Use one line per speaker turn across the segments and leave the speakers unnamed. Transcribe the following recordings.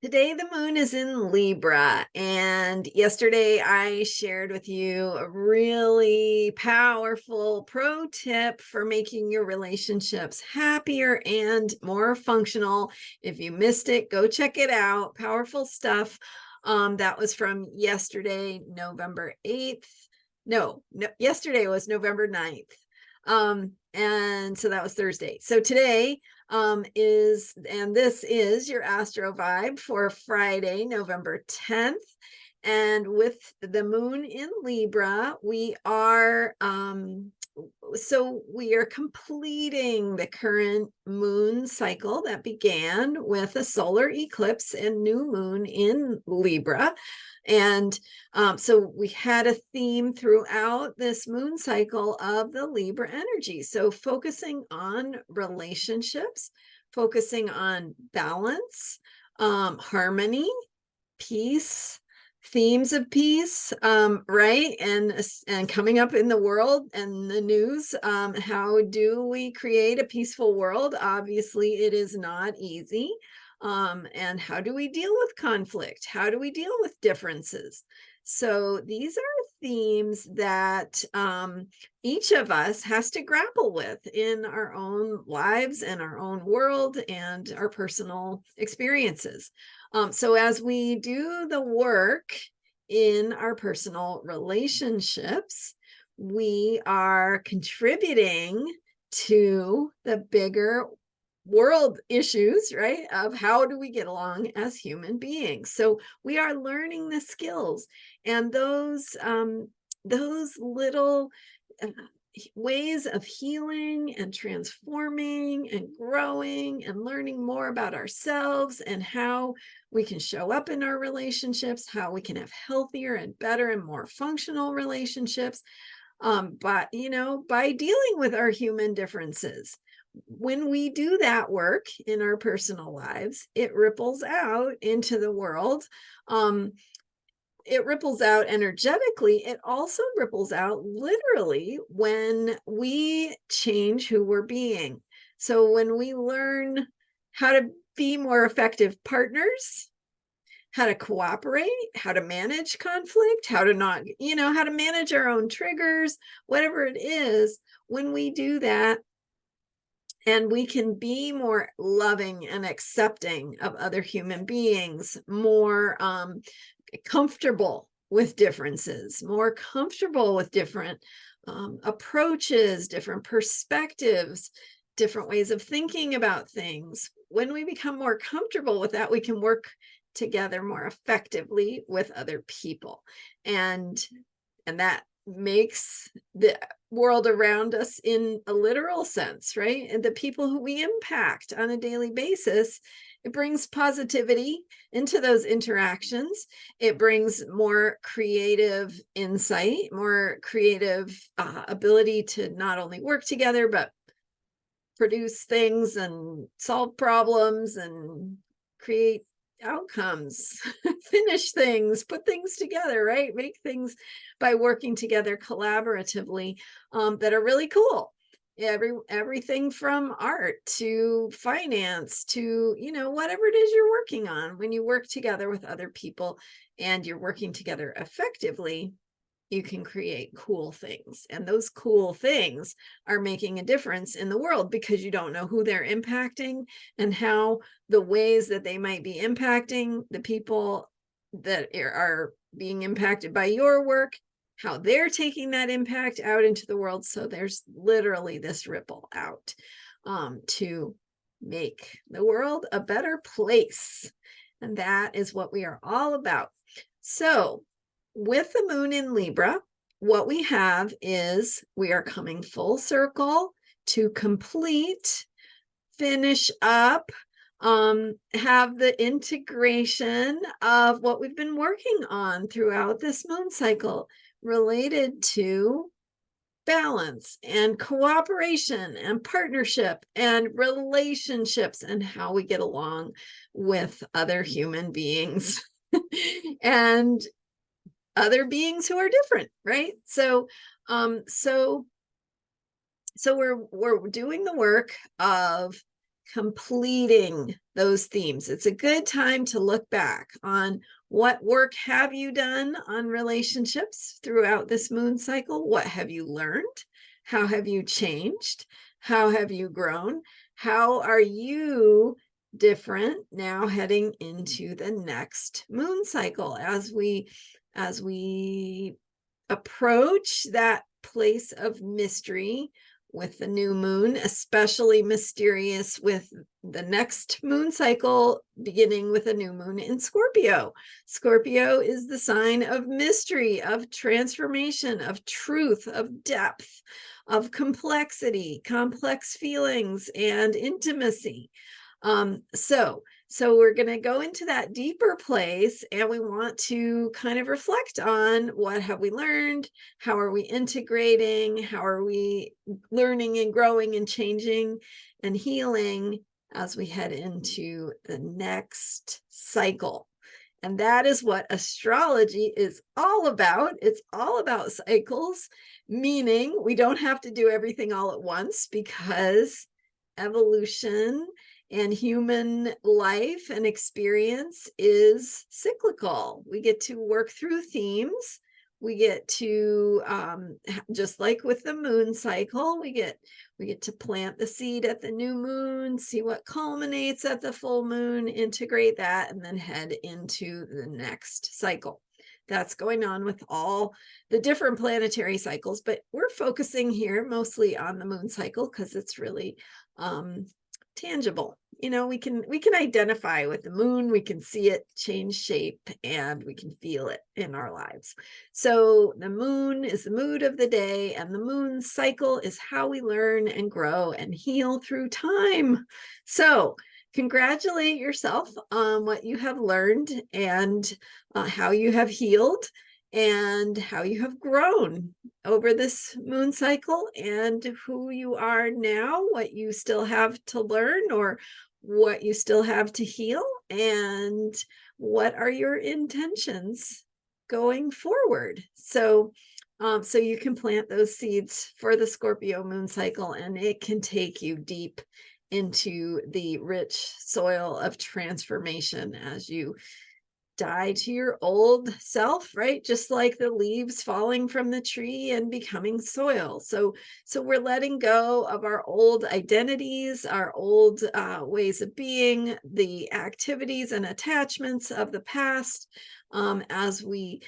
Today, the moon is in Libra, and yesterday I shared with you a really powerful pro tip for making your relationships happier and more functional. If you missed it, go check it out. Powerful stuff. That was from yesterday, November 8th. No, yesterday was November 9th. And so that was Thursday. So today, this is your Astro vibe for Friday, November 10th. And with the moon in Libra, we are completing the current moon cycle that began with a solar eclipse and new moon in Libra. And so we had a theme throughout this moon cycle of the Libra energy. So focusing on relationships, focusing on balance, harmony, peace, themes of peace, right? And coming up in the world and the news. How do we create a peaceful world? Obviously, it is not easy. And how do we deal with conflict? How do we deal with differences? So these are themes that each of us has to grapple with in our own lives and our own world and our personal experiences. So as we do the work in our personal relationships, we are contributing to the bigger world issues, right? Of how do we get along as human beings. So we are learning the skills, and those little ways of healing and transforming and growing and learning more about ourselves and how we can show up in our relationships, how we can have healthier and better and more functional relationships, but by dealing with our human differences. When we do that work in our personal lives, it ripples out into the world. It ripples out energetically. It also ripples out literally when we change who we're being. So when we learn how to be more effective partners, how to cooperate, how to manage conflict, how to not, how to manage our own triggers, whatever it is, when we do that, and we can be more loving and accepting of other human beings, more comfortable with differences, more comfortable with different approaches, different perspectives, different ways of thinking about things. When we become more comfortable with that, we can work together more effectively with other people. And that makes the world around us in a literal sense, right? And the people who we impact on a daily basis, it brings positivity into those interactions. It brings more creative insight, more creative ability to not only work together, but produce things and solve problems and create outcomes, finish things, put things together, right? Make things by working together collaboratively that are really cool. Everything from art to finance to, whatever it is you're working on. When you work together with other people and you're working together effectively, you can create cool things. And those cool things are making a difference in the world because you don't know who they're impacting and how the ways that they might be impacting the people that are being impacted by your work, how they're taking that impact out into the world. So there's literally this ripple out to make the world a better place. And that is what we are all about. So with the moon in Libra, what we have is we are coming full circle to complete, finish up, have the integration of what we've been working on throughout this moon cycle related to balance and cooperation and partnership and relationships and how we get along with other human beings and other beings who are different, right? So we're doing the work of completing those themes. It's a good time to look back on what work have you done on relationships throughout this moon cycle? What have you learned? How have you changed? How have you grown? How are you different now heading into the next moon cycle as we approach that place of mystery with the new moon, especially mysterious with the next moon cycle beginning with a new moon in Scorpio. Scorpio is the sign of mystery, of transformation, of truth, of depth, of complexity, complex feelings, and intimacy. So we're going to go into that deeper place, and we want to kind of reflect on what have we learned? How are we integrating? How are we learning and growing and changing and healing as we head into the next cycle? And that is what astrology is all about. It's all about cycles, meaning we don't have to do everything all at once, because evolution and human life and experience is cyclical. We get to work through themes. We get to, just like with the moon cycle, we get to plant the seed at the new moon, see what culminates at the full moon, integrate that, and then head into the next cycle. That's going on with all the different planetary cycles, but we're focusing here mostly on the moon cycle because it's really tangible. We can identify with the moon, we can see it change shape, and we can feel it in our lives. So the moon is the mood of the day, and the moon cycle is how we learn and grow and heal through time. So congratulate yourself on what you have learned, and how you have healed, and how you have grown over this moon cycle, and who you are now, what you still have to learn, or what you still have to heal, and what are your intentions going forward. So you can plant those seeds for the Scorpio moon cycle, and it can take you deep into the rich soil of transformation as you die to your old self, right? Just like the leaves falling from the tree and becoming soil. So we're letting go of our old identities, our old ways of being, the activities and attachments of the past, as we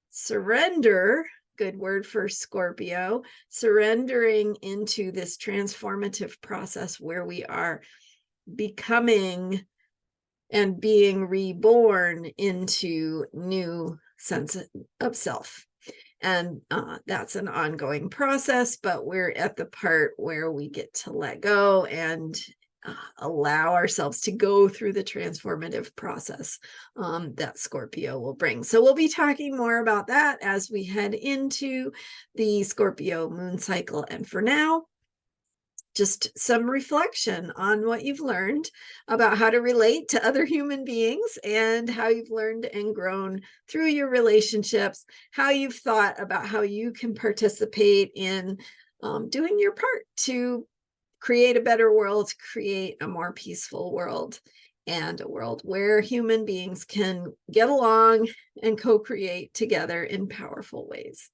surrender. Good word for Scorpio, surrendering into this transformative process where we are becoming and being reborn into new sense of self. And that's an ongoing process, but we're at the part where we get to let go and allow ourselves to go through the transformative process that Scorpio will bring. So we'll be talking more about that as we head into the Scorpio moon cycle. And for now, just some reflection on what you've learned about how to relate to other human beings, and how you've learned and grown through your relationships, how you've thought about how you can participate in doing your part to create a better world, create a more peaceful world, and a world where human beings can get along and co-create together in powerful ways.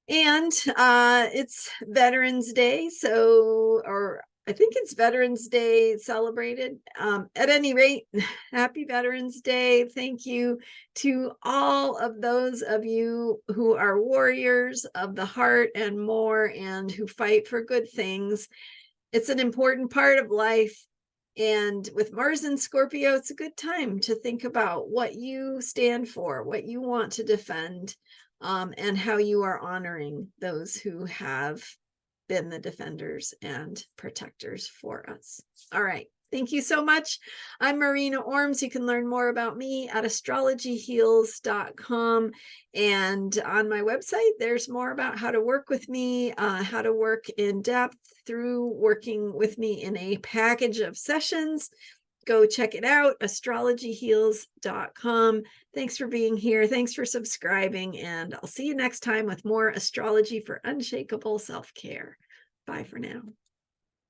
And it's Veterans Day, or I think it's Veterans Day celebrated. At any rate, happy Veterans Day. Thank you to all of those of you who are warriors of the heart and more, and who fight for good things. It's an important part of life. And with Mars in Scorpio, it's a good time to think about what you stand for, what you want to defend, and how you are honoring those who have been the defenders and protectors for us. All right. Thank you so much. I'm Marina Ormes. You can learn more about me at astrologyheals.com. And on my website, there's more about how to work with me, how to work in depth through working with me in a package of sessions. Go check it out, astrologyheals.com. Thanks for being here. Thanks for subscribing. And I'll see you next time with more astrology for unshakable self-care. Bye for now.